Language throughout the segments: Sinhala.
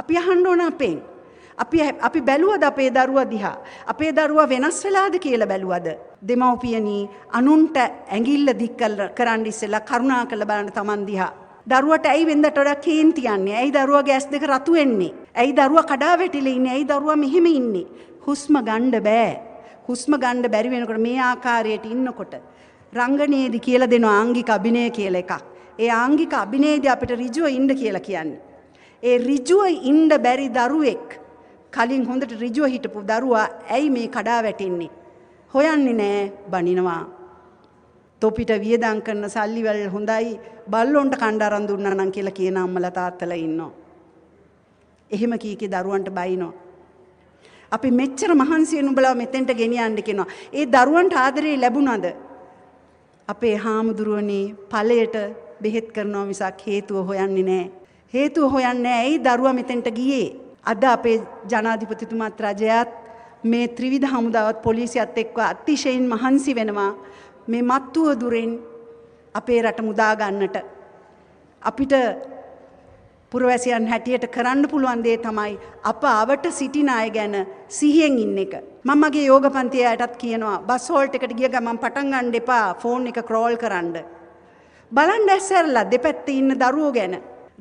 අපි අහන්න ඕන අපෙන්. අපි බැලුවද අපේ දරුවා දිහා? අපේ දරුවා වෙනස් වෙලාද කියලා බැලුවද? දෙමව්පියනි අනුන්ට ඇඟිල්ල දික් කරන්න ඉස්සෙල්ලා කරුණා කරලා බලන්න Taman දිහා. දරුවට ඇයි වෙන්දට වඩා කේන්ති යන්නේ? ඇයි දරුවාගේ ඇස් දෙක රතු වෙන්නේ? ඇයි දරුවා කඩා වැටිලා ඉන්නේ? ඇයි දරුවා මෙහෙම ඉන්නේ? හුස්ම ගන්න බෑ. හුස්ම ගන්න බැරි වෙනකොට මේ ආකාරයට ඉන්නකොට රංගනයේදී කියලා දෙනවා ආංගික අභිනය කියලා එකක්. ඒ ආංගික අභිනයේදී අපිට ඍජුව ඉන්න කියලා කියන්නේ. ඒ ඍජුව ඉන්න බැරි දරුවෙක් කලින් හොඳට ඍජුව හිටපු දරුවා ඇයි මේ කඩා වැටෙන්නේ? හොයන්නේ නෑ, බනිනවා. තොපිට වියදම් කරන සල්ලි වල හොඳයි බල්ලොන්ට කණ්ඩ අරන් දුන්නා නම් කියලා කියන අම්මලා තාත්තලා ඉන්නවා. එහෙම කීකේ දරුවන්ට බයිනවා. අපි මෙච්චර මහන්සි වෙන උඹලා මෙතෙන්ට ගෙනියන්න කියනවා. ඒ දරුවන්ට ආදරේ ලැබුණාද? අපේ හාමුදුරුවනේ ඵලයට බෙහෙත් කරනවා මිසක් හේතුව හොයන්නේ නැහැ. හේතුව හොයන්නේ නැහැ. ඇයි දරුවා මෙතෙන්ට ගියේ? අද අපේ ජනාධිපතිතුමාත් රජයත් මේ ත්‍රිවිධ හමුදාවත් පොලිසියත් එක්ක අතිශයින් මහන්සි වෙනවා මේ මත්තුව දුරෙන් අපේ රට මුදා ගන්නට. අපිට පුරවැසියන් හැටියට කරන්න පුළුවන් දේ තමයි අප අවට සිටින අය ගැන සිහියෙන් ඉන්න එක. මම මගේ යෝග පන්තියටත් කියනවා බස් හෝල්ට් එකට ගිය ගමන් පටන් ගන්න එපා ෆෝන් එක ක්‍රෝල් කරන්න. බලන්න ඇස්සරලා දෙපැත්තේ ඉන්න දරුවෝ ගැන.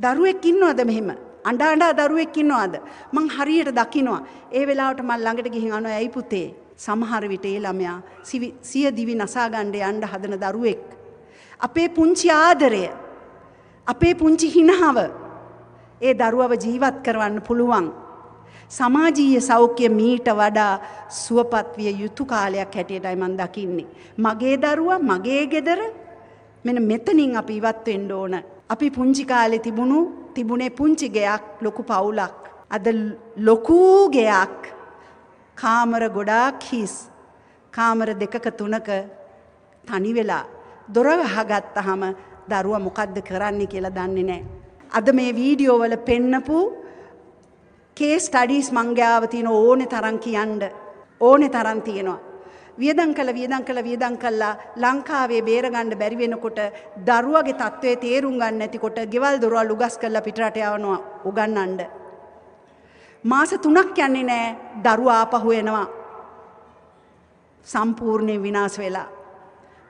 දරුවෙක් ඉන්නවද මෙහෙම? අඬ අඬ දරුවෙක් ඉන්නවද? මං හරියට දකින්නවා. ඒ වෙලාවට මම ළඟට ගිහින් අහනවා ඇයි පුතේ? සමහර විට ඒ ළමයා සිය දිවි නසා ගන්න යන්න හදන දරුවෙක්. අපේ පුංචි ආදරය, අපේ පුංචි හිනාව ඒ දරුවව ජීවත් කරවන්න පුළුවන්. සමාජීය සෞඛ්‍ය මීට වඩා සුවපත් විය යුතු කාලයක් හැටියටයි මම දකින්නේ. මගේ දරුවා, මගේ ගෙදර මෙන්න මෙතනින් අපි ඉවත් වෙන්න ඕන. අපි පුංචි කාලේ තිබුණේ පුංචි ගෙයක්, ලොකු පවුලක්. අද ලොකු ගෙයක්, කාමර ගොඩාක් හිස්. කාමර දෙකක තුනක තනි වෙලා දොර වහගත්තාම දරුවා මොකද්ද කරන්නේ කියලා දන්නේ නැහැ. අද මේ වීඩියෝ වල පෙන්නපු කේස් ස්ටඩීස් මංගාව තියෙන ඕනේ තරම් කියන්න ඕනේ තරම් තියෙනවා. වියදම් කළා ලංකාවේ බේරගන්න බැරි වෙනකොට දරුවගේ තත්ත්වයේ තේරුම් ගන්න නැතිකොට ගෙවල් දොරවල් උගස් කරලා පිටරට යවනවා උගන්නන්න. මාස 3ක් යන්නේ නැහැ දරුවා ආපහු එනවා. සම්පූර්ණයෙන් විනාශ වෙලා.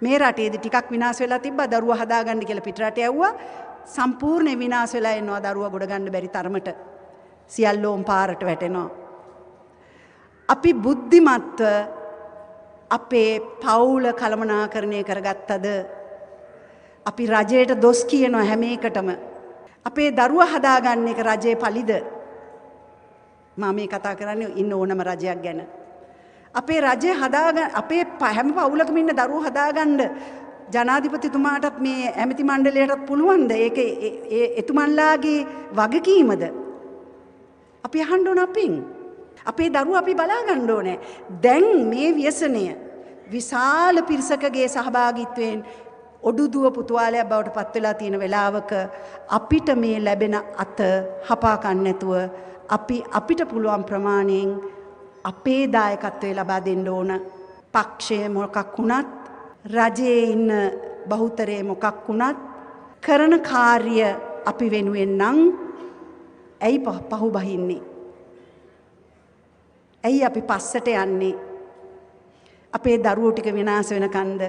මේ රටේදී ටිකක් විනාශ වෙලා තිබ්බා දරුවා හදාගන්න කියලා පිටරට යවුවා. සම්පූර්ණ විනාශ වෙලා එනවා දරුවා ගොඩ ගන්න බැරි තරමට. සියල්ලෝම පාරට වැටෙනවා. අපි බුද්ධිමත්ව අපේ පවුල කළමනාකරණය කරගත්තද? අපි රජයට දොස් කියනවා හැම එකටම. අපේ දරුවා හදාගන්න එක රජයේ පලිද? මම මේ කතා කරන්නේ ඉන්න ඕනම රජයක් ගැන. අපේ රජය හදාගන්න අපේ හැම පවුලකම ඉන්න දරුවෝ හදාගන්න ජනාධිපතිතුමාටත් මේ ඇමති මණ්ඩලයටත් පුළුවන්ද? ඒක එතුමන්ලාගේ වගකීමද? අපි අහන්න ඕන අපෙන්. අපේ දරුවෝ අපි බලා ගන්න ඕනේ. දැන් මේ ව්‍යසනය විශාල පිරිසකගේ සහභාගීත්වයෙන් ඔඩුදුව පුතුවාලයක් බවට පත් වෙලා තියෙන වෙලාවක අපිට මේ ලැබෙන අත හපා ගන්න නැතුව අපිට පුළුවන් ප්‍රමාණයෙන් අපේ දායකත්වය ලබා දෙන්න ඕන. පක්ෂය මොකක් වුණත්, රජයේ ඉන්න බහුතරය මොකක් වුණත් කරන කාර්ය අපි වෙනුවෙන් නම් ඇයි පහු බහින්නේ? ඇයි අපි පස්සට යන්නේ? අපේ දරුවෝ ටික විනාශ වෙනකන්ද?